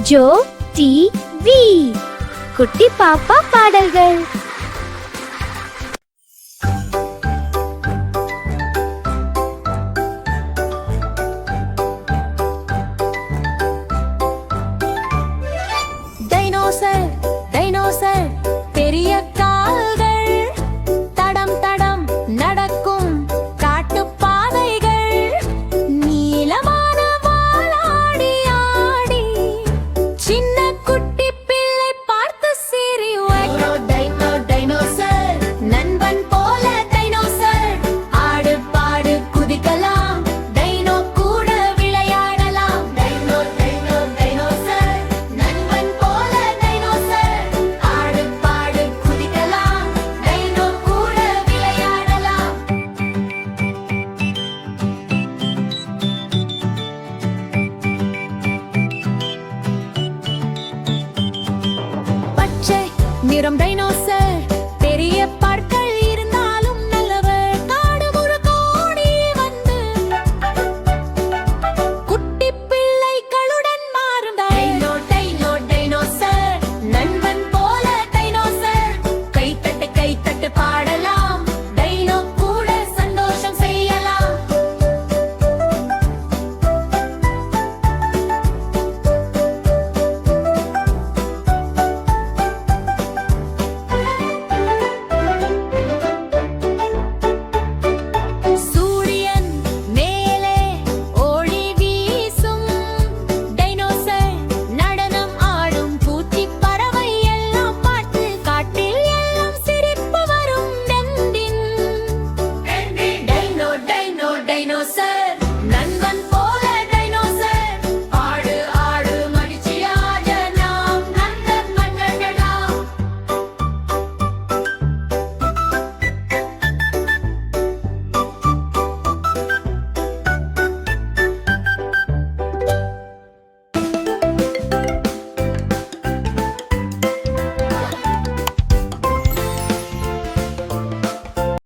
Joe T V குட்டி பாப்பா பாடல்கள். டைனோசர் டைனோசர் பெரிய கால்கள், தடம் தடம் நடக்கும் காட்டுப்பாதைகள், நீளமான வாலாடி ஆடி சின்ன குட்டி பிள்ளை பார்த்து சிரி. டைனோ டைனோசர் நண்பன் போல டைனோசர், ஆடு பாடு குதிக்கலாம், டைனோ கூட விளையாடலாம். டைனோ டைனோ டைனோசர் நண்பன் போல டைனோசர், ஆடு பாடு குதிக்கலாம், டைனோ கூட விளையாடலாம். பச்சை நிறம் டைனோசர்,